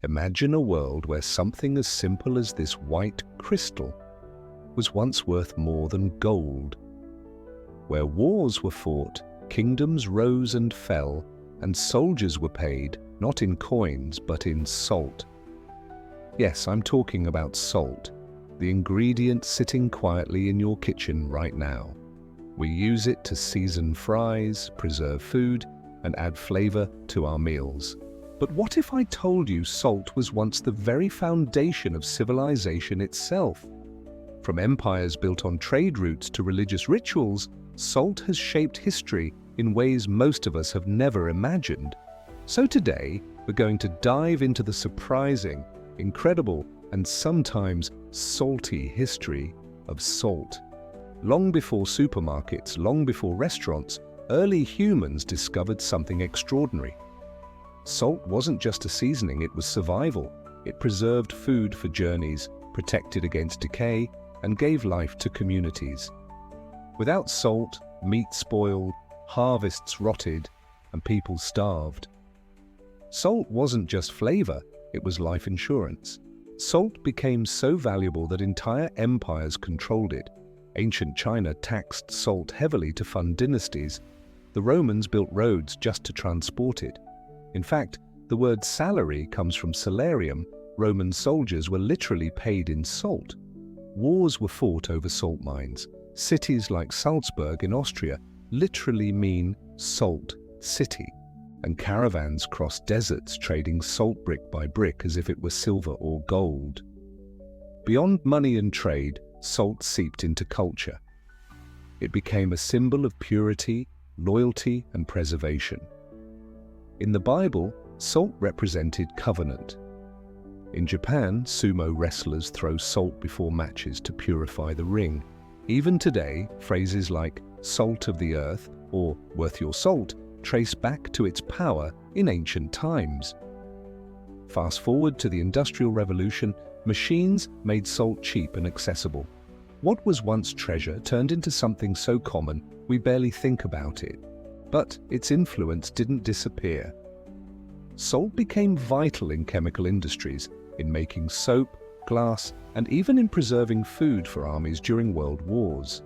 Imagine a world where something as simple as this white crystal was once worth more than gold. Where wars were fought, kingdoms rose and fell, and soldiers were paid, not in coins, but in salt. Yes, I'm talking about salt, the ingredient sitting quietly in your kitchen right now. We use it to season fries, preserve food, and add flavor to our meals. But what if I told you salt was once the very foundation of civilization itself? From empires built on trade routes to religious rituals, salt has shaped history in ways most of us have never imagined. So today, we're going to dive into the surprising, incredible, and sometimes salty history of salt. Long before supermarkets, long before restaurants, early humans discovered something extraordinary. Salt wasn't just a seasoning, it was survival. It preserved food for journeys, protected against decay, and gave life to communities. Without salt, meat spoiled, harvests rotted, and people starved. Salt wasn't just flavor, it was life insurance. Salt became so valuable that entire empires controlled it. Ancient China taxed salt heavily to fund dynasties. The Romans built roads just to transport it. In fact, the word salary comes from salarium. Roman soldiers were literally paid in salt. Wars were fought over salt mines. Cities like Salzburg in Austria literally mean salt city. And caravans crossed deserts trading salt brick by brick as if it were silver or gold. Beyond money and trade, salt seeped into culture. It became a symbol of purity, loyalty, and preservation. In the Bible, salt represented covenant. In Japan, sumo wrestlers throw salt before matches to purify the ring. Even today, phrases like salt of the earth or worth your salt trace back to its power in ancient times. Fast forward to the Industrial Revolution, machines made salt cheap and accessible. What was once treasure turned into something so common we barely think about it. But its influence didn't disappear. Salt became vital in chemical industries, in making soap, glass, and even in preserving food for armies during world wars.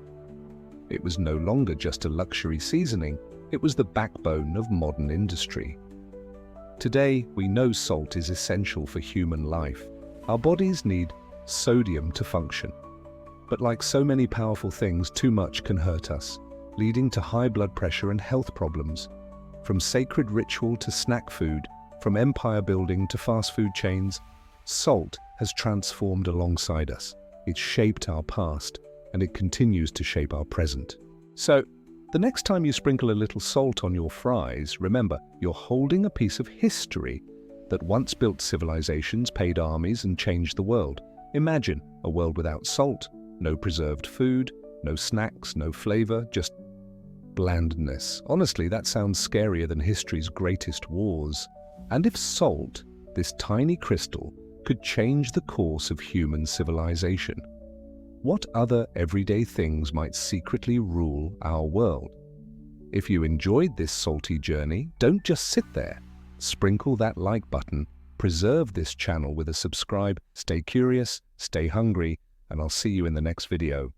It was no longer just a luxury seasoning, it was the backbone of modern industry. Today, we know salt is essential for human life. Our bodies need sodium to function. But like so many powerful things, too much can hurt us, leading to high blood pressure and health problems. From sacred ritual to snack food, from empire building to fast food chains, salt has transformed alongside us. It shaped our past, and it continues to shape our present. So, the next time you sprinkle a little salt on your fries, remember, you're holding a piece of history that once built civilizations, paid armies, and changed the world. Imagine a world without salt, no preserved food, no snacks, no flavor, just blandness. Honestly, that sounds scarier than history's greatest wars. And if salt, this tiny crystal, could change the course of human civilization, what other everyday things might secretly rule our world? If you enjoyed this salty journey, don't just sit there. Sprinkle that like button, preserve this channel with a subscribe, stay curious, stay hungry, and I'll see you in the next video.